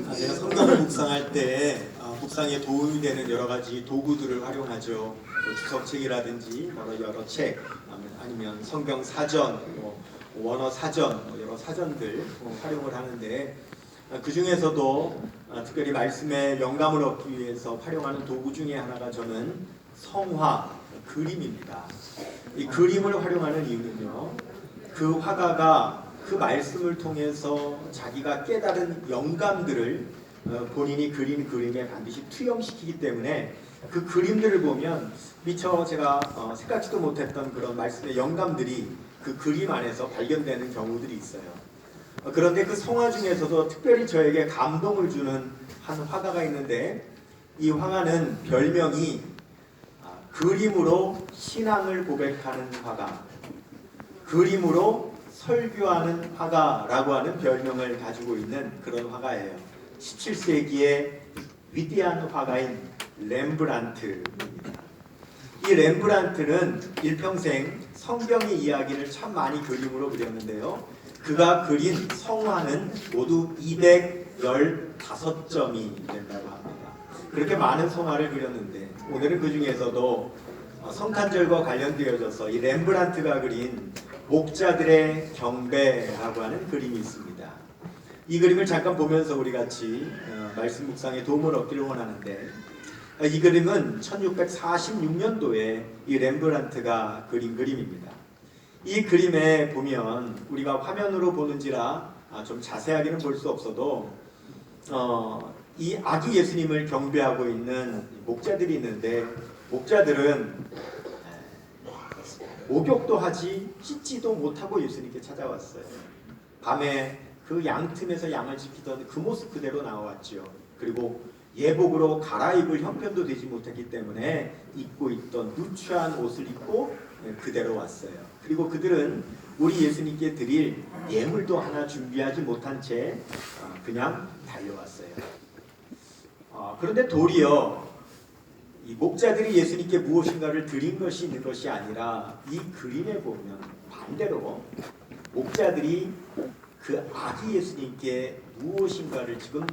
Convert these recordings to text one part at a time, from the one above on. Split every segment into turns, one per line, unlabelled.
제가 성경을 묵상할 때 묵상에 도움이 되는 여러 가지 도구들을 활용하죠. 뭐 주석책이라든지 여러 책, 아니면 성경 사전, 원어 사전, 여러 사전들 활용을 하는데, 그 중에서도 특별히 말씀에 영감을 얻기 위해서 활용하는 도구 중에 하나가 저는 성화, 그림입니다. 이 그림을 활용하는 이유는요, 그 화가가 그 말씀을 통해서 자기가 깨달은 영감들을 본인이 그린 그림에 반드시 투영시키기 때문에 그 그림들을 보면 미처 제가 생각지도 못했던 그런 말씀의 영감들이 그 그림 안에서 발견되는 경우들이 있어요. 그런데 그 성화 중에서도 특별히 저에게 감동을 주는 한 화가가 있는데, 이 화가는 별명이 그림으로 신앙을 고백하는 화가, 그림으로 설교하는 화가라고 하는 별명을 가지고 있는 그런 화가예요. 17세기의 위대한 화가인 렘브란트입니다. 이 렘브란트는 일평생 성경의 이야기를 참 많이 그림으로 그렸는데요. 그가 그린 성화는 모두 215점이 된다고 합니다. 그렇게 많은 성화를 그렸는데, 오늘은 그 중에서도 성탄절과 관련되어져서 이 렘브란트가 그린 목자들의 경배라고 하는 그림이 있습니다. 이 그림을 잠깐 보면서 우리 같이 말씀 묵상에 도움을 얻기를 원하는데, 이 그림은 1646년도에 이 렘브란트가 그린 그림입니다. 이 그림에 보면 우리가 화면으로 보는지라 좀 자세하게는 볼 수 없어도 이 아기 예수님을 경배하고 있는 목자들이 있는데, 목자들은 목욕도 하지 씻지도 못하고 예수님께 찾아왔어요. 밤에 그 양틈에서 양을 지키던 그 모습 그대로 나왔죠. 그리고 예복으로 갈아입을 형편도 되지 못했기 때문에 입고 있던 누추한 옷을 입고 그대로 왔어요. 그리고 그들은 우리 예수님께 드릴 예물도 하나 준비하지 못한 채 그냥 달려왔어요. 그런데 도리어 이 목자들이 예수님께 무엇인가를 드린 것이 있는 것이 아니라, 이 그림에 보면 반대로 목자들이 그 아기 예수님께 무엇인가를 지금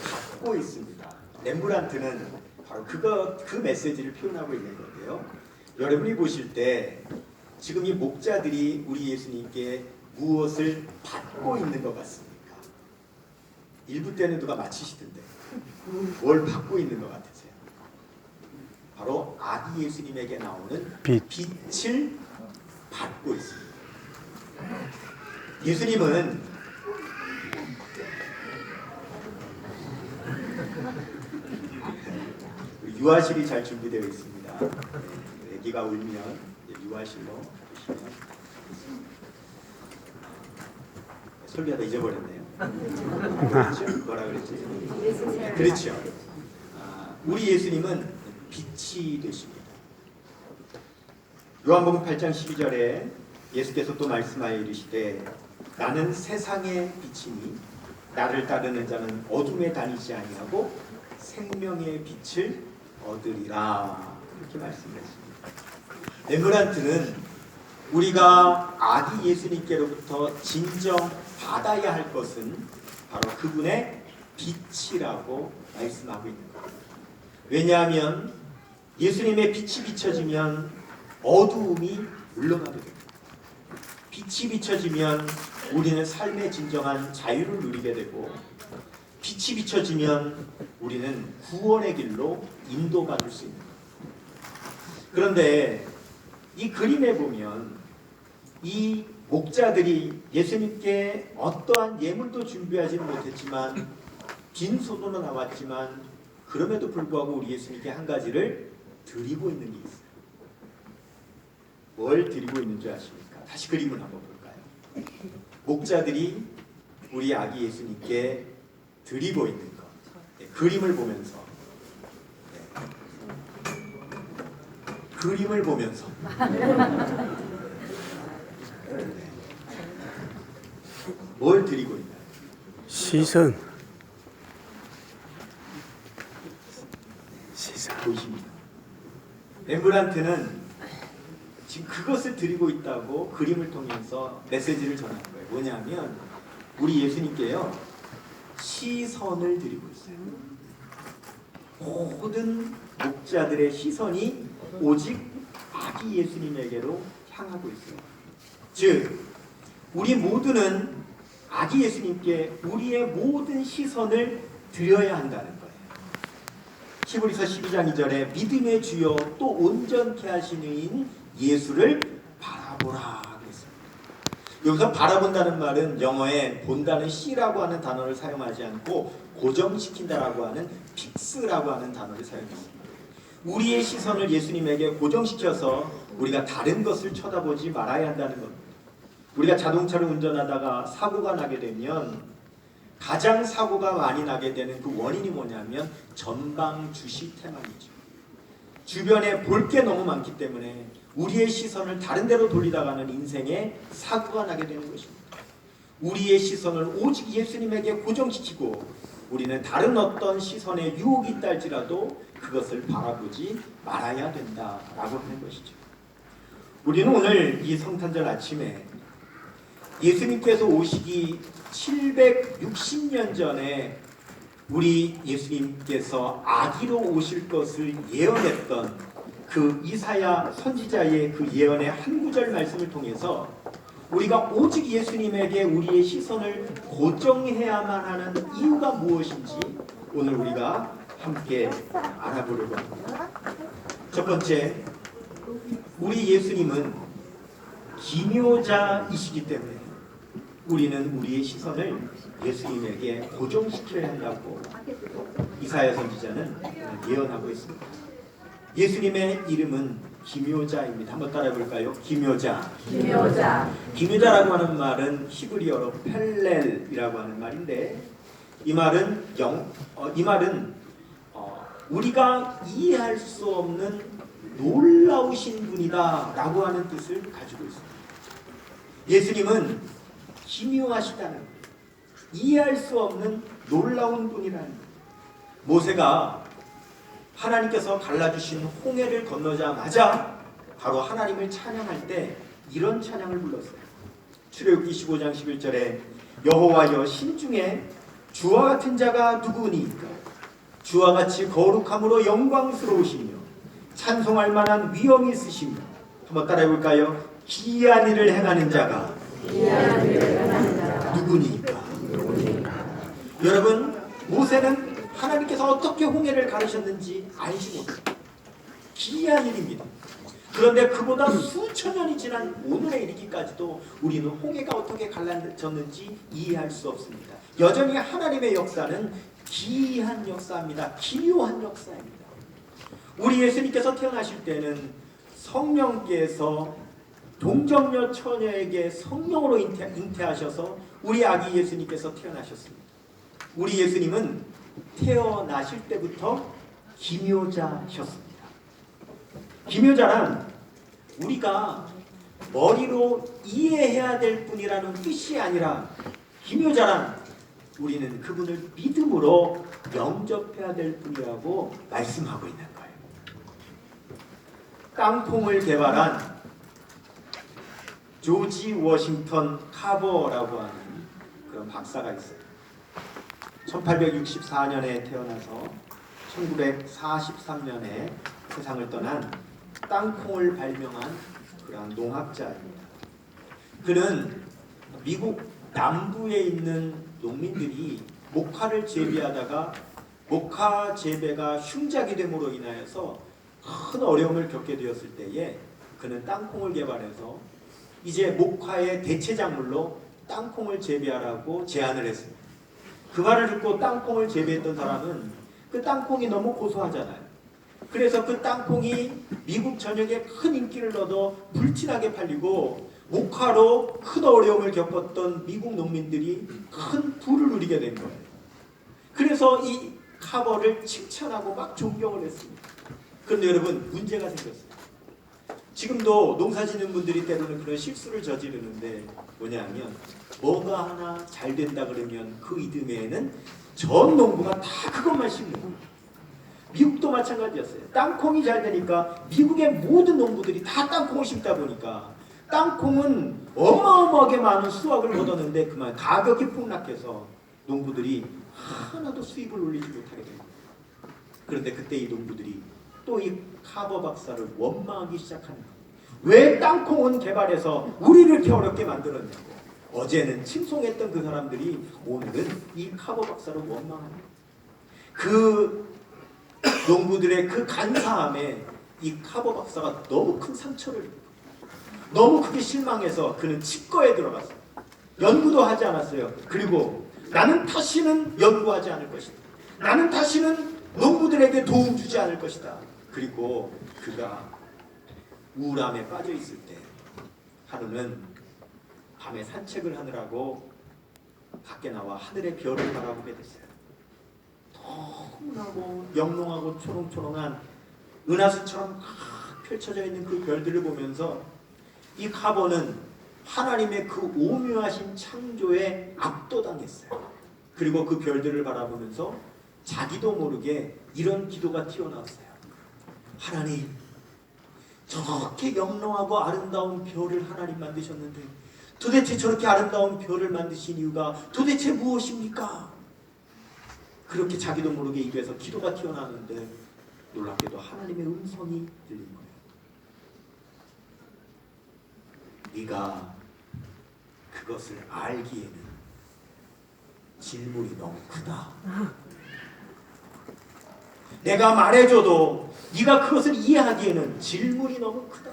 갖고 있습니다. 렘브란트는 바로 그 메시지를 표현하고 있는 건데요. 여러분이 보실 때 지금 이 목자들이 우리 예수님께 무엇을 받고 있는 것 같습니까? 일부 때는 누가 맞히시던데 뭘 받고 있는 것 같으세요? 바로 아기 예수님에게 나오는 빛을 받고 있습니다. 예수님은 유아실이 잘 준비되어 있습니다. 아기가 울면 유아실로 보시면, 설교하다 잊어버렸네요. 그렇죠? 뭐라 그랬지? 그렇죠. 우리 예수님은 빛이 되십니다. 요한복음 8장 12절에 예수께서 또 말씀하여 이르시되 나는 세상의 빛이니 나를 따르는 자는 어둠에 다니지 아니하고 생명의 빛을 얻으리라, 이렇게 말씀하십니다. 렘브란트는 우리가 아기 예수님께로부터 진정 받아야 할 것은 바로 그분의 빛이라고 말씀하고 있는 겁니다. 왜냐하면 예수님의 빛이 비춰지면 어두움이 물러나게 됩니다. 빛이 비춰지면 우리는 삶의 진정한 자유를 누리게 되고, 빛이 비춰지면 우리는 구원의 길로 인도받을 수 있는 겁니다. 그런데 이 그림에 보면 이 목자들이 예수님께 어떠한 예물도 준비하지 못했지만, 빈손으로 나왔지만, 그럼에도 불구하고 우리 예수님께 한 가지를 드리고 있는 게 있어요. 뭘 드리고 있는 줄 아십니까? 다시 그림을 한번 볼까요? 목자들이 우리 아기 예수님께 드리고 있는 것, 그림을 보면서, 그림을 보면서 뭘 드리고 있나요?
시선.
보십니다. 렘브란트는 지금 그것을 드리고 있다고 그림을 통해서 메시지를 전하는 거예요. 뭐냐면 우리 예수님께요, 시선을 드리고 있어요. 모든 목자들의 시선이 오직 아기 예수님에게로 향하고 있어요. 즉 우리 모두는 아기 예수님께 우리의 모든 시선을 드려야 한다는 거예요. 히브리서 12장 2절에 믿음의 주여 또 온전케 하시는 이인 예수를 바라보라 그랬습니다. 여기서 바라본다는 말은 영어에 본다는 C라고 하는 단어를 사용하지 않고 고정시킨다라고 하는 픽스라고 하는 단어를 사용했습니다. 우리의 시선을 예수님에게 고정시켜서 우리가 다른 것을 쳐다보지 말아야 한다는 겁니다. 우리가 자동차를 운전하다가 사고가 나게 되면 가장 사고가 많이 나게 되는 그 원인이 뭐냐면 전방 주시 태만이죠. 주변에 볼 게 너무 많기 때문에 우리의 시선을 다른 데로 돌리다가는 인생에 사고가 나게 되는 것입니다. 우리의 시선을 오직 예수님에게 고정시키고 우리는 다른 어떤 시선에 유혹이 있다 할지라도 그것을 바라보지 말아야 된다라고 하는 것이죠. 우리는 오늘 이 성탄절 아침에 예수님께서 오시기 760년 전에 우리 예수님께서 아기로 오실 것을 예언했던 그 이사야 선지자의 그 예언의 한 구절 말씀을 통해서 우리가 오직 예수님에게 우리의 시선을 고정해야만 하는 이유가 무엇인지 오늘 우리가 함께 알아보려고 합니다. 첫 번째, 우리 예수님은 기묘자이시기 때문에 우리는 우리의 시선을 예수님에게 고정시켜야 한다고 이사야 선지자는 예언하고 있습니다. 예수님의 이름은 기묘자입니다. 한번 따라해 볼까요? 기묘자. 기묘자라고 하는 말은 히브리어로 펠렐이라고 하는 말인데 이 말은 우리가 이해할 수 없는 놀라우신 분이다라고 하는 뜻을 가지고 있습니다. 예수님은 기묘하시다는 거예요. 이해할 수 없는 놀라운 분이라는 거예요. 모세가 하나님께서 갈라주신 홍해를 건너자마자 바로 하나님을 찬양할 때 이런 찬양을 불렀어요. 출애굽기 15장 11절에 여호와여 신중에 주와 같은 자가 누구니까 주와 같이 거룩함으로 영광스러우시며 찬송할 만한 위엄이 있으시며 한번 따라해 볼까요? 기이한 일을 행하는 자가 누구니까. 여러분, 모세는 하나님께서 어떻게 홍해를 가르셨는지 알지 못해요. 기이한 일입니다. 그런데 그보다 수천 년이 지난 오늘에 이르기까지도 우리는 홍해가 어떻게 갈라졌는지 이해할 수 없습니다. 여전히 하나님의 역사는 기이한 역사입니다. 기묘한 역사입니다. 우리 예수님께서 태어나실 때는 성령께서 동정녀 처녀에게 성령으로 잉태하셔서 우리 아기 예수님께서 태어나셨습니다. 우리 예수님은 태어나실 때부터 기묘자셨습니다. 기묘자란 우리가 머리로 이해해야 될 분이라는 뜻이 아니라 기묘자란 우리는 그분을 믿음으로 영접해야 될 분이라고 말씀하고 있는 거예요. 땅콩을 개발한 조지 워싱턴 카버라고 하는 그런 박사가 있어요. 1864년에 태어나서 1943년에 세상을 떠난 땅콩을 발명한 그런 농학자입니다. 그는 미국 남부에 있는 농민들이 목화를 재배하다가 목화 재배가 흉작이 됨으로 인하여서 큰 어려움을 겪게 되었을 때에 그는 땅콩을 개발해서 이제 목화의 대체 작물로 땅콩을 재배하라고 제안을 했습니다. 그 말을 듣고 땅콩을 재배했던 사람은 그 땅콩이 너무 고소하잖아요. 그래서 그 땅콩이 미국 전역에 큰 인기를 얻어 불티나게 팔리고 목화로 큰 어려움을 겪었던 미국 농민들이 큰 부를 누리게 된 거예요. 그래서 이 카버를 칭찬하고 막 존경을 했습니다. 그런데 여러분, 문제가 생겼어요. 지금도 농사 짓는 분들이 때로는 그런 실수를 저지르는데 뭐냐면 뭐가 하나 잘 된다 그러면 그 이듬해에는 전 농부가 다 그것만 심는 거예요. 미국도 마찬가지였어요. 땅콩이 잘 되니까 미국의 모든 농부들이 다 땅콩을 심다 보니까 땅콩은 어마어마하게 많은 수확을 얻었는데 그만 가격이 폭락해서 농부들이 하나도 수입을 올리지 못하게 됩니다. 그런데 그때 이 농부들이 또 이 카버 박사를 원망하기 시작하는 거예요. 왜 땅콩은 개발해서 우리를 이렇게 어렵게 만들었냐고. 어제는 칭송했던 그 사람들이 오늘은 이 카버 박사를 원망하는 거예요. 그 농부들의 그 간사함에 이 카버 박사가 너무 큰 상처를 입고 너무 크게 실망해서 그는 치과에 들어갔어요. 연구도 하지 않았어요. 그리고 나는 다시는 연구하지 않을 것이다. 나는 다시는 농부들에게 도움 주지 않을 것이다. 그리고 그가 우울함에 빠져 있을 때 하루는 밤에 산책을 하느라고 밖에 나와 하늘의 별을 바라보게 됐어요. 너무나고 영롱하고 초롱초롱한 은하수처럼 막 펼쳐져 있는 그 별들을 보면서 이 카버는 하나님의 그 오묘하신 창조에 압도당했어요. 그리고 그 별들을 바라보면서 자기도 모르게 이런 기도가 튀어나왔어요. 하나님, 저렇게 영롱하고 아름다운 별을 하나님 만드셨는데 도대체 저렇게 아름다운 별을 만드신 이유가 도대체 무엇입니까? 그렇게 자기도 모르게 입에서 기도가 튀어나왔는데 놀랍게도 하나님의 음성이 들린 거예요. 네가 그것을 알기에는 질문이 너무 크다. 내가 말해줘도 네가 그것을 이해하기에는 질문이 너무 크다.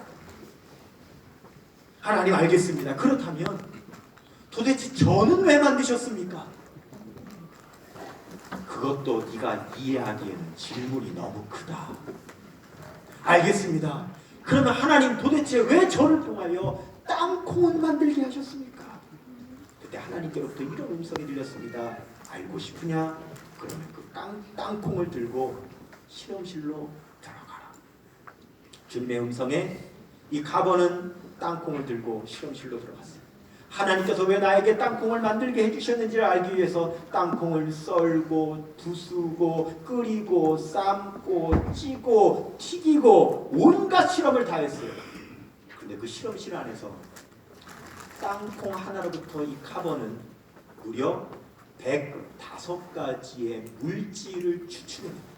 하나님 알겠습니다. 그렇다면 도대체 저는 왜 만드셨습니까? 그것도 네가 이해하기에는 질문이 너무 크다. 알겠습니다. 그러면 하나님 도대체 왜 저를 통하여 땅콩을 만들게 하셨습니까? 그때 하나님께로부터 이런 음성이 들렸습니다. 알고 싶으냐? 그러면 그 땅콩을 들고 실험실로 들어가라. 주님의 음성에 이 가버는 땅콩을 들고 실험실로 들어갔어요. 하나님께서 왜 나에게 땅콩을 만들게 해주셨는지를 알기 위해서 땅콩을 썰고 부수고 끓이고 삶고 찌고 튀기고 온갖 실험을 다 했어요. 근데 그 실험실 안에서 땅콩 하나로부터 이 카본은 무려 105가지의 물질을 추출합니다.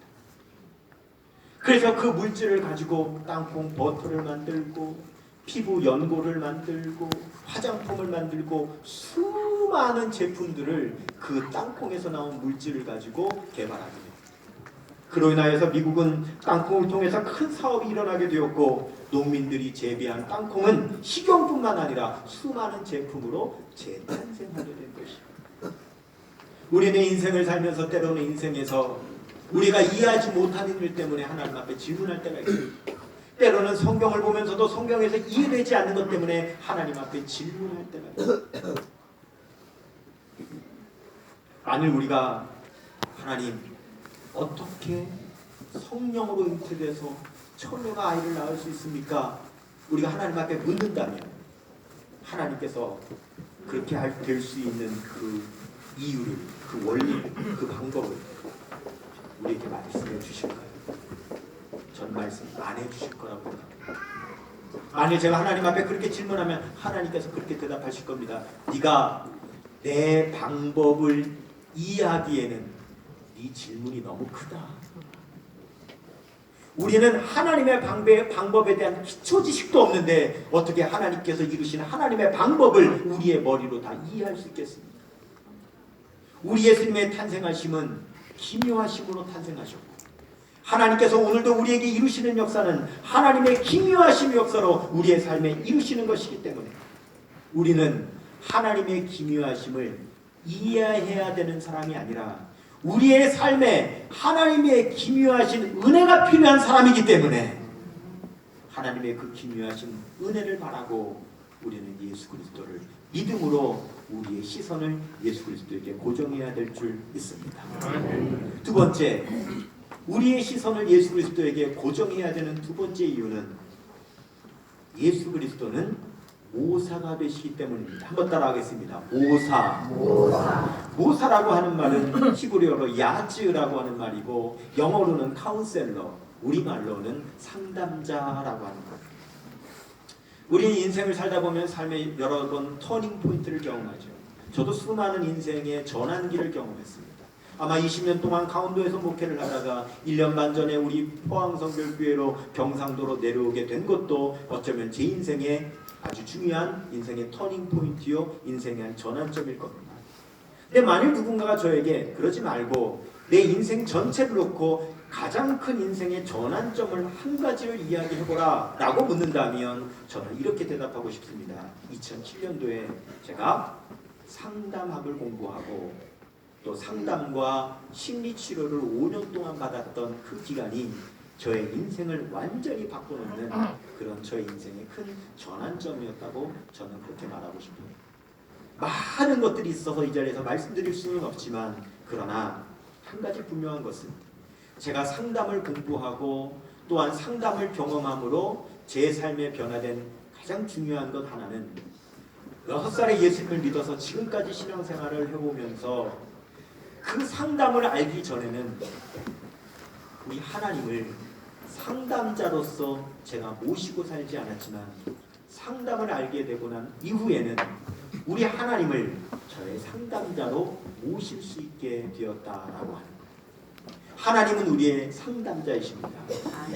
그래서 그 물질을 가지고 땅콩 버터를 만들고 피부 연고를 만들고 화장품을 만들고 수많은 제품들을 그 땅콩에서 나온 물질을 가지고 개발하게 됩니다. 그로 인하여서 미국은 땅콩을 통해서 큰 사업이 일어나게 되었고 농민들이 재배한 땅콩은 식용뿐만 아니라 수많은 제품으로 재탄생하게 된 것입니다. 우리는 인생을 살면서 때로는 인생에서 우리가 이해하지 못하는 일 때문에 하나님 앞에 질문할 때가 있습니다. 때로는 성경을 보면서도 성경에서 이해되지 않는 것 때문에 하나님 앞에 질문할 때가 있습니다. 만일 우리가 하나님 어떻게 성령으로 잉태돼서 처녀가 아이를 낳을 수 있습니까? 우리가 하나님 앞에 묻는다면 하나님께서 그렇게 될 수 있는 그 이유를, 그 원리를, 그 방법을 우리에게 말씀해 주실까요? 전 말씀 안 해주실 거라고 생각합니다. 만일 제가 하나님 앞에 그렇게 질문하면 하나님께서 그렇게 대답하실 겁니다. 네가 내 방법을 이해하기에는 네 질문이 너무 크다. 우리는 하나님의 방법에 대한 기초 지식도 없는데 어떻게 하나님께서 이루신 하나님의 방법을 우리의 머리로 다 이해할 수 있겠습니까? 우리 예수님의 탄생하심은 기묘하심으로 탄생하셨고 하나님께서 오늘도 우리에게 이루시는 역사는 하나님의 기묘하심 역사로 우리의 삶에 이루시는 것이기 때문에 우리는 하나님의 기묘하심을 이해해야 되는 사람이 아니라 우리의 삶에 하나님의 기묘하신 은혜가 필요한 사람이기 때문에 하나님의 그 기묘하신 은혜를 바라고 우리는 예수 그리스도를 믿음으로 우리의 시선을 예수 그리스도에게 고정해야 될 줄 믿습니다. 두 번째, 우리의 시선을 예수 그리스도에게 고정해야 되는 두 번째 이유는 예수 그리스도는 모사가 되시기 때문입니다. 한번 따라하겠습니다. 모사라고 하는 말은 히브리어로 야즈라고 하는 말이고 영어로는 카운셀러, 우리말로는 상담자라고 하는 말. 우리는 인생을 살다 보면 삶에 여러 번 터닝 포인트를 경험하죠. 저도 수많은 인생의 전환기를 경험했습니다. 아마 20년 동안 강원도에서 목회를 하다가 1년 반 전에 우리 포항성결교회로 경상도로 내려오게 된 것도 어쩌면 제 인생의 아주 중요한 인생의 터닝 포인트요, 인생의 한 전환점일 겁니다. 근데 만일 누군가가 저에게 그러지 말고 내 인생 전체를 놓고 가장 큰 인생의 전환점을 한 가지를 이야기해보라 라고 묻는다면 저는 이렇게 대답하고 싶습니다. 2007년도에 제가 상담학을 공부하고 또 상담과 심리치료를 5년 동안 받았던 그 기간이 저의 인생을 완전히 바꿔놓는 그런 저의 인생의 큰 전환점이었다고 저는 그렇게 말하고 싶어요. 많은 것들이 있어서 이 자리에서 말씀드릴 수는 없지만 그러나 한 가지 분명한 것은 제가 상담을 공부하고 또한 상담을 경험함으로 제 삶에 변화된 가장 중요한 것 하나는 6살에 예수님을 믿어서 지금까지 신앙생활을 해보면서 그 상담을 알기 전에는 우리 하나님을 상담자로서 제가 모시고 살지 않았지만 상담을 알게 되고 난 이후에는 우리 하나님을 저의 상담자로 모실 수 있게 되었다라고 하는 거예요. 하나님은 우리의 상담자이십니다.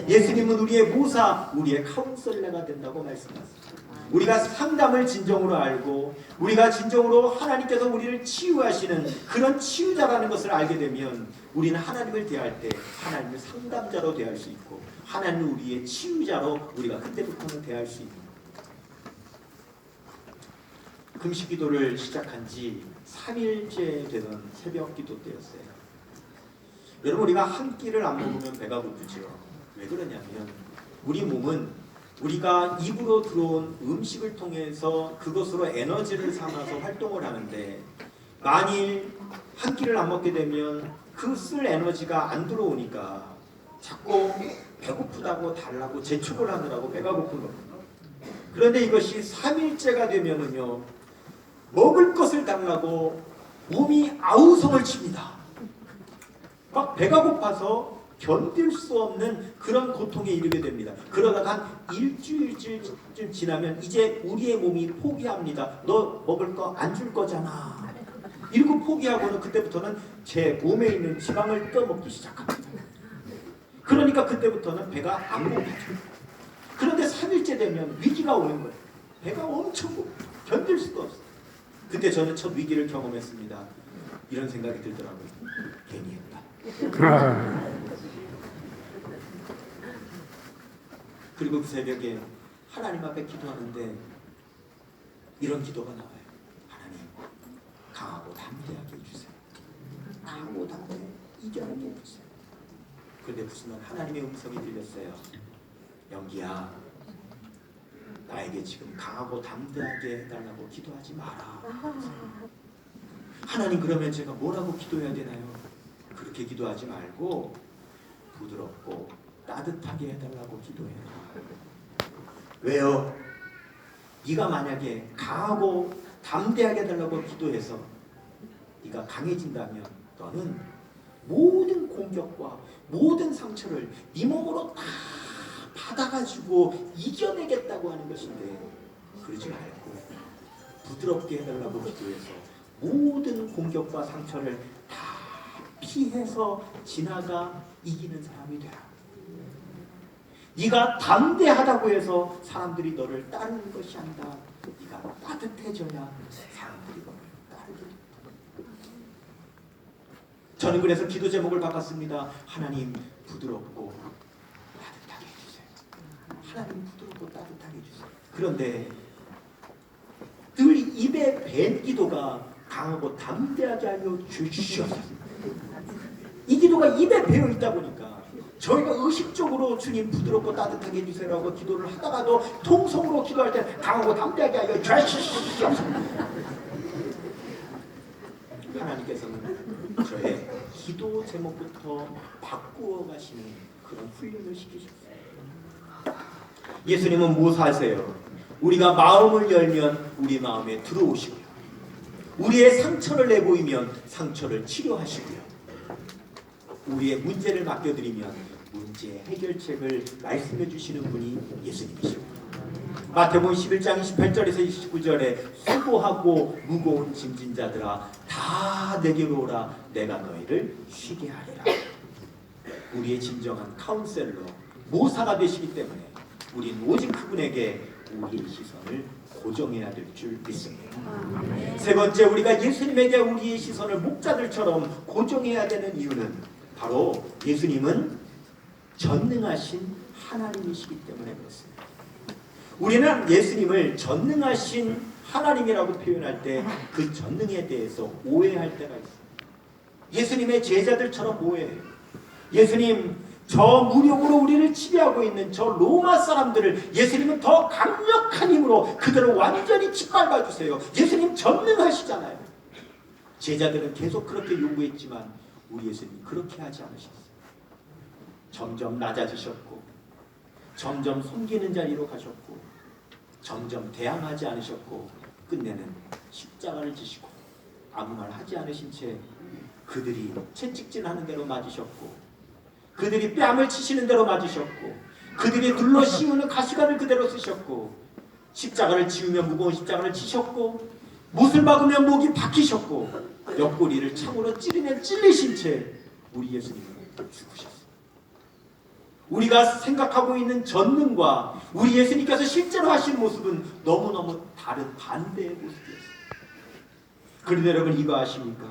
예수님은 우리의 모사, 우리의 카운셀러가 된다고 말씀하셨습니다. 우리가 상담을 진정으로 알고 우리가 진정으로 하나님께서 우리를 치유하시는 그런 치유자라는 것을 알게 되면 우리는 하나님을 대할 때 하나님을 상담자로 대할 수 있고 하나님은 우리의 치유자로 우리가 그때부터는 대할 수 있는 금식기도를 시작한 지 3일째 되던 새벽기도 때였어요. 여러분 우리가 한 끼를 안 먹으면 배가 고프죠. 왜 그러냐면 우리 몸은 우리가 입으로 들어온 음식을 통해서 그것으로 에너지를 삼아서 활동을 하는데 만일 한 끼를 안 먹게 되면 그 쓸 에너지가 안 들어오니까 자꾸 배고프다고 달라고 재촉을 하느라고 배가 고픈 겁니다. 그런데 이것이 3일째가 되면은요 먹을 것을 달라고 몸이 아우성을 칩니다. 막 배가 고파서 견딜 수 없는 그런 고통에 이르게 됩니다. 그러다가 한 일주일쯤 지나면 이제 우리의 몸이 포기합니다. 너 먹을 거 안 줄 거잖아. 이러고 포기하고는 그때부터는 제 몸에 있는 지방을 떠먹기 시작합니다. 그러니까 그때부터는 배가 안 고파져. 그런데 3일째 되면 위기가 오는 거예요. 배가 엄청 고파. 견딜 수가 없어요. 그때 저는 첫 위기를 경험했습니다. 이런 생각이 들더라고요. 괜히 했다. 그리고 그 새벽에 하나님 앞에 기도하는데 이런 기도가 나와요. 하나님 강하고 담대하게 해주세요. 강하고 담대하게 이겨내게 해주세요. 그런데 무슨 날 하나님의 음성이 들렸어요. 영기야 나에게 지금 강하고 담대하게 해달라고 기도하지 마라. 하나님 그러면 제가 뭐라고 기도해야 되나요? 그렇게 기도하지 말고 부드럽고 따뜻하게 해달라고 기도해라. 왜요? 네가 만약에 강하고 담대하게 해달라고 기도해서 네가 강해진다면 너는 모든 공격과 모든 상처를 네 몸으로 다 받아가지고 이겨내겠다고 하는 것인데 그러지 말고 부드럽게 해달라고 기도해서 모든 공격과 상처를 다 피해서 지나가 이기는 사람이 되라. 네가 담대하다고 해서 사람들이 너를 따르는 것이 아니라 네가 따뜻해져야 사람들이 너를 따르게 된다. 저는 그래서 기도 제목을 바꿨습니다. 하나님 부드럽고 따뜻하게 해주세요. 하나님 부드럽고 따뜻하게 해주세요. 그런데 늘 입에 밴 기도가 강하고 담대하게 하여 주시옵소서. 이 기도가 입에 배어 있다 보니까 저희가 의식적으로 주님 부드럽고 따뜻하게 해주세요라고 기도를 하다가도 통성으로 기도할 때 강하고 담대하게 하여 주시옵소서. 하나님께서는 저의 기도 제목부터 바꾸어 가시는 그런 훈련을 시키셨어요. 예수님은 무엇 하세요? 우리가 마음을 열면 우리 마음에 들어오시고요. 우리의 상처를 내보이면 상처를 치료하시고요. 우리의 문제를 맡겨드리면 문제 해결책을 말씀해 주시는 분이 예수님이십니다. 마태복음 11장 28절에서 29절에 수고하고 무거운 짐진 자들아 다 내게로 오라 내가 너희를 쉬게 하리라. 우리의 진정한 카운셀러 모사가 되시기 때문에 우리는 오직 그분에게 우리의 시선을 고정해야 될 줄 믿습니다. 세 번째, 우리가 예수님에게 우리의 시선을 목자들처럼 고정해야 되는 이유는 바로 예수님은 전능하신 하나님이시기 때문에 그렇습니다. 우리는 예수님을 전능하신 하나님이라고 표현할 때 그 전능에 대해서 오해할 때가 있습니다. 예수님의 제자들처럼 오해해요. 예수님, 저 무력으로 우리를 지배하고 있는 저 로마 사람들을 예수님은 더 강력한 힘으로 그들을 완전히 짓밟아 주세요. 예수님 전능하시잖아요. 제자들은 계속 그렇게 요구했지만 우리 예수님이 그렇게 하지 않으셨어요. 점점 낮아지셨고 점점 섬기는 자리로 가셨고 점점 대항하지 않으셨고 끝내는 십자가를 지시고 아무 말 하지 않으신 채 그들이 채찍질하는 대로 맞으셨고 그들이 뺨을 치시는 대로 맞으셨고 그들이 눌러 씌우는 가시관을 그대로 쓰셨고 십자가를 지우며 무거운 십자가를 지셨고 못을 박으며 목이 박히셨고 옆구리를 창으로 찌르며 찔리신 채 우리 예수님은 죽으셨습니다. 우리가 생각하고 있는 전능과 우리 예수님께서 실제로 하신 모습은 너무너무 다른 반대의 모습이었습니다. 그런데 여러분 이거 아십니까?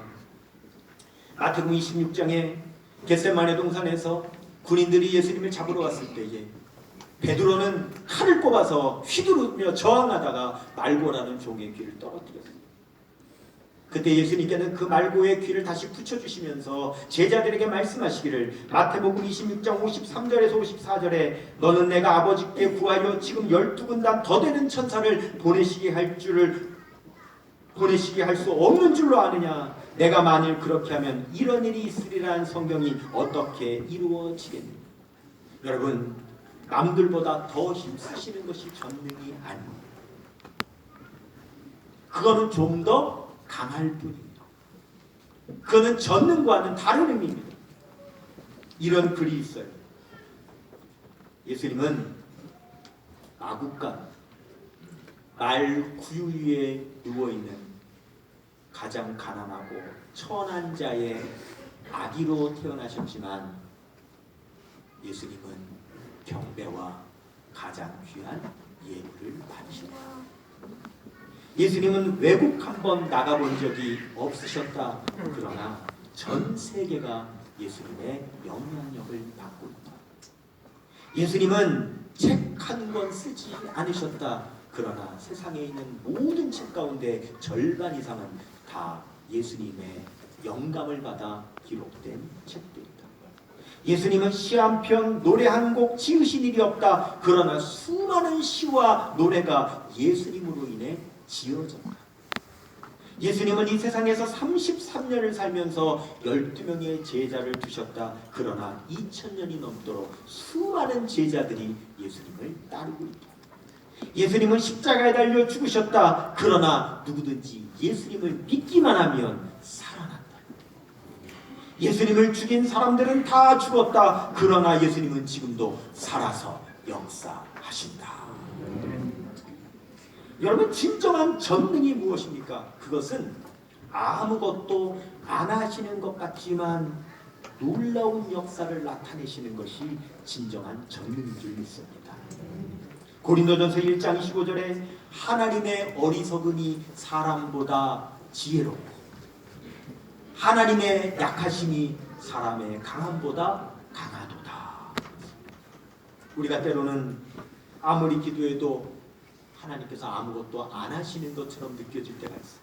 마태복음 26장에 겟세마네 동산에서 군인들이 예수님을 잡으러 왔을 때에 베드로는 칼을 뽑아서 휘두르며 저항하다가 말고라는 종의 귀를 떨어뜨렸습니다. 그때 예수님께는 그 말고의 귀를 다시 붙여주시면서 제자들에게 말씀하시기를 마태복음 26장 53절에서 54절에 너는 내가 아버지께 구하여 지금 12군단 더 되는 천사를 보내시게 할 수 없는 줄로 아느냐. 내가 만일 그렇게 하면 이런 일이 있으리라는 성경이 어떻게 이루어지겠느냐. 여러분, 남들보다 더 힘쓰시는 것이 전능이 아닙니다. 그거는 좀 더 강할 뿐입니다. 그거는 전능과는 다른 의미입니다. 이런 글이 있어요. 예수님은 마구간 말 구유 위에 누워있는 가장 가난하고 천한 자의 아기로 태어나셨지만 예수님은 경배와 가장 귀한 예물을 받으셨다. 예수님은 외국 한번 나가본 적이 없으셨다. 그러나 전 세계가 예수님의 영향력을 받고 있다. 예수님은 책 한 권 쓰지 않으셨다. 그러나 세상에 있는 모든 책 가운데 절반 이상은 다 예수님의 영감을 받아 기록된 책들이다. 예수님은 시 한 편, 노래 한 곡 지으신 일이 없다. 그러나 수많은 시와 노래가 예수님으로 인해 지어졌다. 예수님은 이 세상에서 33년을 살면서 12명의 제자를 두셨다. 그러나 2000년이 넘도록 수많은 제자들이 예수님을 따르고 있다. 예수님은 십자가에 달려 죽으셨다. 그러나 누구든지 예수님을 믿기만 하면 살아난다. 예수님을 죽인 사람들은 다 죽었다. 그러나 예수님은 지금도 살아서 역사하신다. 여러분, 진정한 전능이 무엇입니까? 그것은 아무것도 안 하시는 것 같지만 놀라운 역사를 나타내시는 것이 진정한 전능인 줄 믿습니다. 고린도전서 1장 25절에 하나님의 어리석음이 사람보다 지혜롭고 하나님의 약하심이 사람의 강함보다 강하도다. 우리가 때로는 아무리 기도해도 하나님께서 아무것도 안 하시는 것처럼 느껴질 때가 있어요.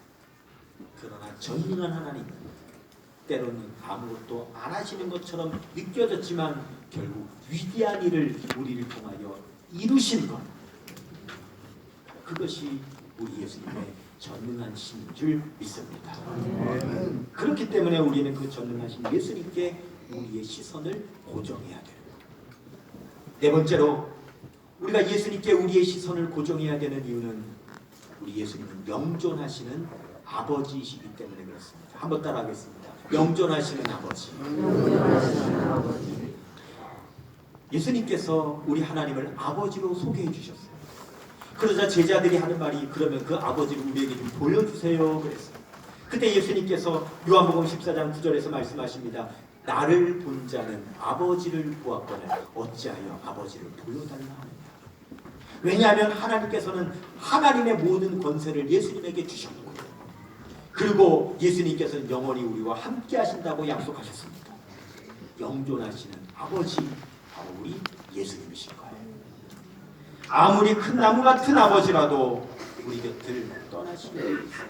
그러나 전능한 하나님, 때로는 아무것도 안 하시는 것처럼 느껴졌지만 결국 위대한 일을 우리를 통하여 이루신 것, 그것이 우리 예수님의 전능한 신인 줄 믿습니다. 그렇기 때문에 우리는 그 전능하신 예수님께 우리의 시선을 고정해야 돼요. 네 번째로 우리가 예수님께 우리의 시선을 고정해야 되는 이유는 우리 예수님은 영존하시는 아버지이시기 때문에 그렇습니다. 한번 따라하겠습니다. 영존하시는 아버지. 예수님께서 우리 하나님을 아버지로 소개해 주셨어요. 그러자 제자들이 하는 말이 그러면 그 아버지를 우리에게 좀 보여주세요 그랬어요. 그때 예수님께서 요한복음 14장 9절에서 말씀하십니다. 나를 본 자는 아버지를 보았거늘 어찌하여 아버지를 보여달라 하느냐. 왜냐하면 하나님께서는 하나님의 모든 권세를 예수님에게 주셨고 그리고 예수님께서는 영원히 우리와 함께 하신다고 약속하셨습니다. 영존하시는 아버지 바로 우리 예수님이실 거예요. 아무리 큰 나무 같은 아버지라도 우리 곁을 떠나시게 되겠습니다.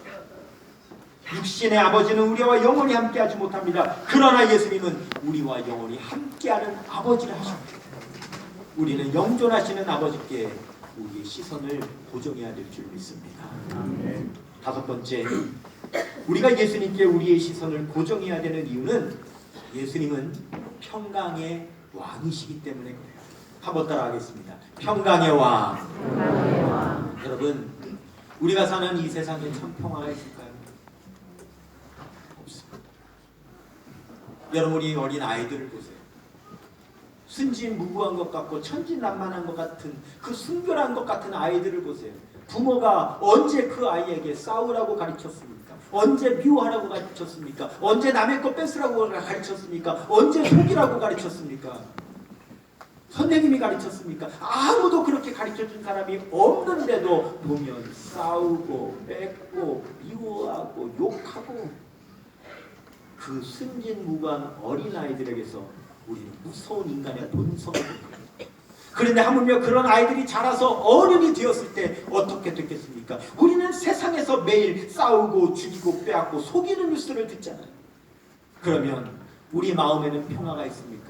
육신의 아버지는 우리와 영원히 함께하지 못합니다. 그러나 예수님은 우리와 영원히 함께하는 아버지를 하십니다. 우리는 영존하시는 아버지께 우리의 시선을 고정해야 될 줄 믿습니다. 다섯 번째, 우리가 예수님께 우리의 시선을 고정해야 되는 이유는 예수님은 평강의 왕이시기 때문에 그래요. 한번 따라하겠습니다. 평강의 왕. 여러분, 우리가 사는 이 세상에 참 평화가 있을까요? 없습니다. 여러분이 어린 아이들을 보세요. 순진무구한 것 같고 천진난만한 것 같은 그 순결한 것 같은 아이들을 보세요. 부모가 언제 그 아이에게 싸우라고 가르쳤습니까? 언제 미워하라고 가르쳤습니까? 언제 남의 거 뺏으라고 가르쳤습니까? 언제 속이라고 가르쳤습니까? 선생님이 가르쳤습니까? 아무도 그렇게 가르쳐준 사람이 없는데도 보면 싸우고 뺏고 미워하고 욕하고 그 순진무구한 어린아이들에게서 우리는 무서운 인간의 본성을 봅니다. 그런데 하물며 그런 아이들이 자라서 어른이 되었을 때 어떻게 됐겠습니까? 우리는 세상에서 매일 싸우고 죽이고 빼앗고 속이는 뉴스를 듣잖아요. 그러면 우리 마음에는 평화가 있습니까?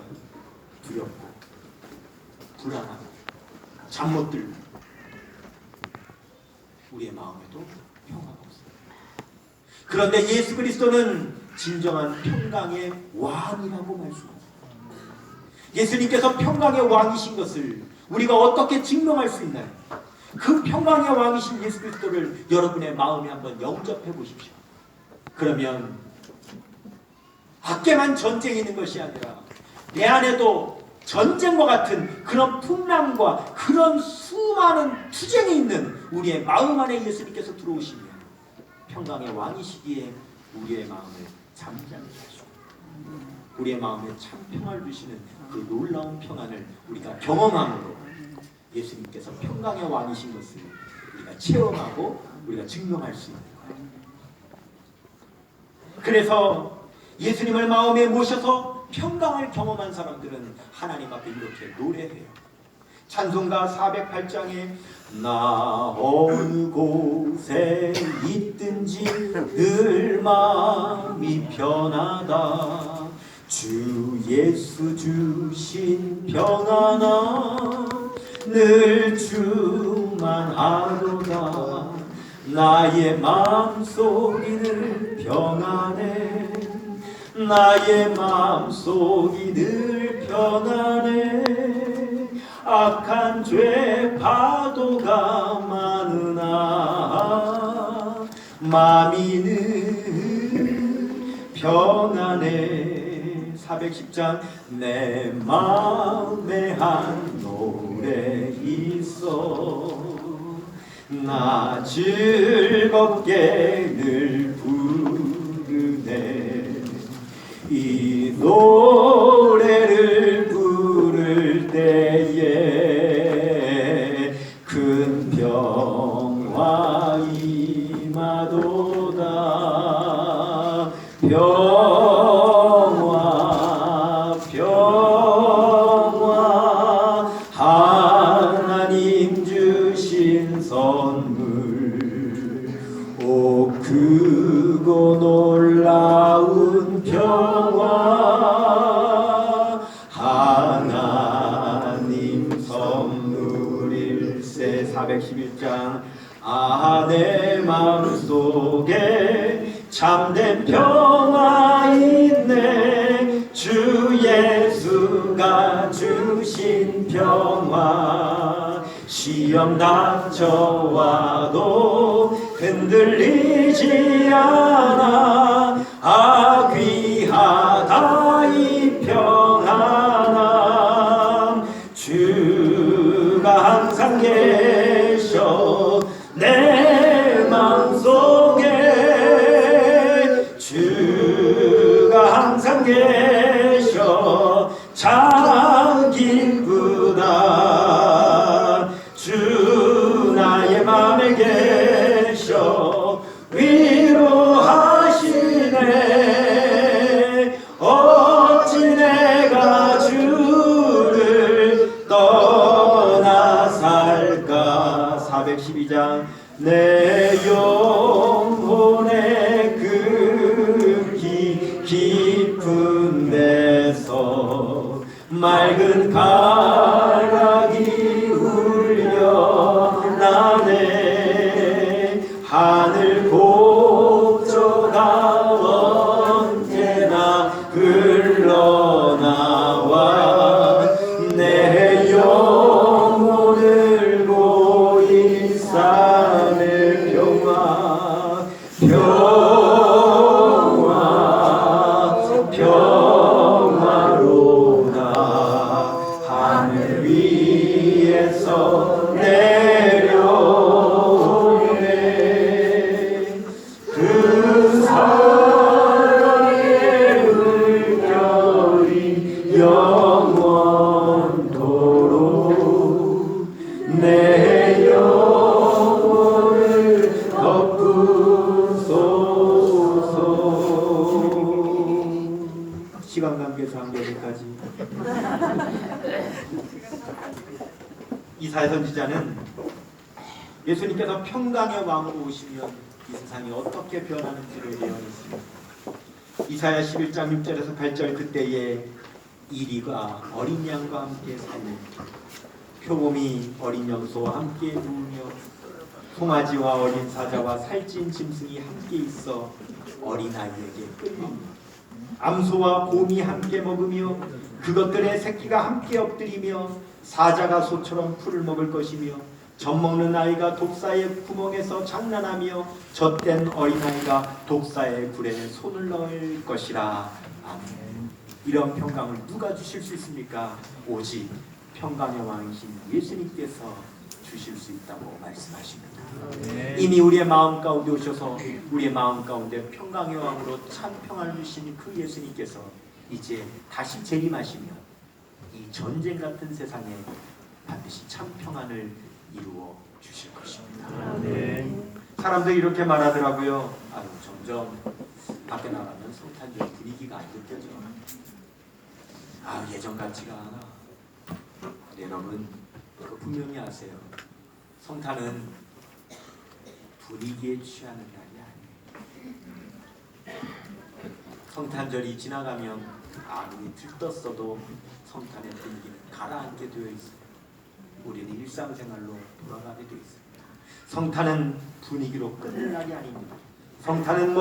두렵고 불안하고 잠 못 들고 우리의 마음에도 평화가 없습니다. 그런데 예수 그리스도는 진정한 평강의 왕이라고 말씀하십니다. 예수님께서 평강의 왕이신 것을 우리가 어떻게 증명할 수 있나요? 그 평강의 왕이신 예수 그리스도를 여러분의 마음에 한번 영접해 보십시오. 그러면 밖에만 전쟁이 있는 것이 아니라 내 안에도 전쟁과 같은 그런 풍랑과 그런 수많은 투쟁이 있는 우리의 마음 안에 예수님께서 들어오시면 평강의 왕이시기에 우리의 마음을 잠잠히 하시고 우리의 마음에 참 평화를 주시는 그 놀라운 평안을 우리가 경험함으로 예수님께서 평강의 왕이신 것을 우리가 체험하고 우리가 증명할 수 있는 거예요. 그래서 예수님을 마음에 모셔서 평강을 경험한 사람들은 하나님 앞에 이렇게 노래해요. 찬송가 408장에 나 어느 곳에 있든지 늘 마음이 편하다. 주 예수 주신 평안아 늘 주만 아도다. 나의 마음속이 늘 평안해. 나의 마음속이 늘 편안해. 악한 죄 파도가 많으나 마음이 늘 편안해. 410장 내 마음에 한 노래 있어. 나 즐겁게 늘 부르네. 이 노래를 부를 때에 큰 평화 임하도다. 평화 평화 하나님 주신 선물 오 크고 놀라운 평화 하나님 선물일세. 411장 내 마음속에 참된 평화 있네. 주 예수가 주신 평화 시험 닥쳐와도 흔들리지 않아. 귀하다 이 평안함. 주가 항상 계셔 412장 내 영혼의 그 깊은 데서 맑은 가락이 울려나네 하늘 곡조가 언제나 흘러나와 내 영혼을 고인 삶의 평화 평화로다 하늘 위에서 내려오네 그 사랑의 물결이 영원토록 내 영혼을 덮으소서. 시간 관계상 여기까지. 이사야 선지자는 예수님께서 평강의 왕으로 오시면 이 세상이 어떻게 변하는지를 예언했습니다. 이사야 11장 6절에서 8절 그때에 이리가 어린 양과 함께 사니 표범이 어린 염소와 함께 누우며 송아지와 어린 사자와 살찐 짐승이 함께 있어 어린아이에게 끌립니다. 암소와 곰이 함께 먹으며 그것들의 새끼가 함께 엎드리며 사자가 소처럼 풀을 먹을 것이며 젖먹는 아이가 독사의 구멍에서 장난하며 젖된 어린아이가 독사의 굴에 손을 넣을 것이라. 아멘. 이런 평강을 누가 주실 수 있습니까? 오직 평강의 왕이신 예수님께서 주실 수 있다고 말씀하십니다. 이미 우리의 마음 가운데 오셔서 우리의 마음 가운데 평강의 왕으로 참 평안을 주신 그 예수님께서 이제 다시 재림하시며 이 전쟁 같은 세상에 반드시 참 평안을 이루어 주실 것입니다. 사람들이 이렇게 말하더라고요. 아유, 점점 밖에 나가면 성탄절 분위기가 안 느껴져. 아, 예전 같지가 않아. 여러분, 그거 분명히 아세요. 성탄은 분위기에 취하는 날이 아니에요. 성탄절이 지나가면 아무리 들떴어도 성탄의 분위기는 가라앉게 되어 있어요. 우리는 일상생활로 돌아가게 되어 있습니다. 성탄은 분위기로 끝낼 날이 아닙니다. 성탄은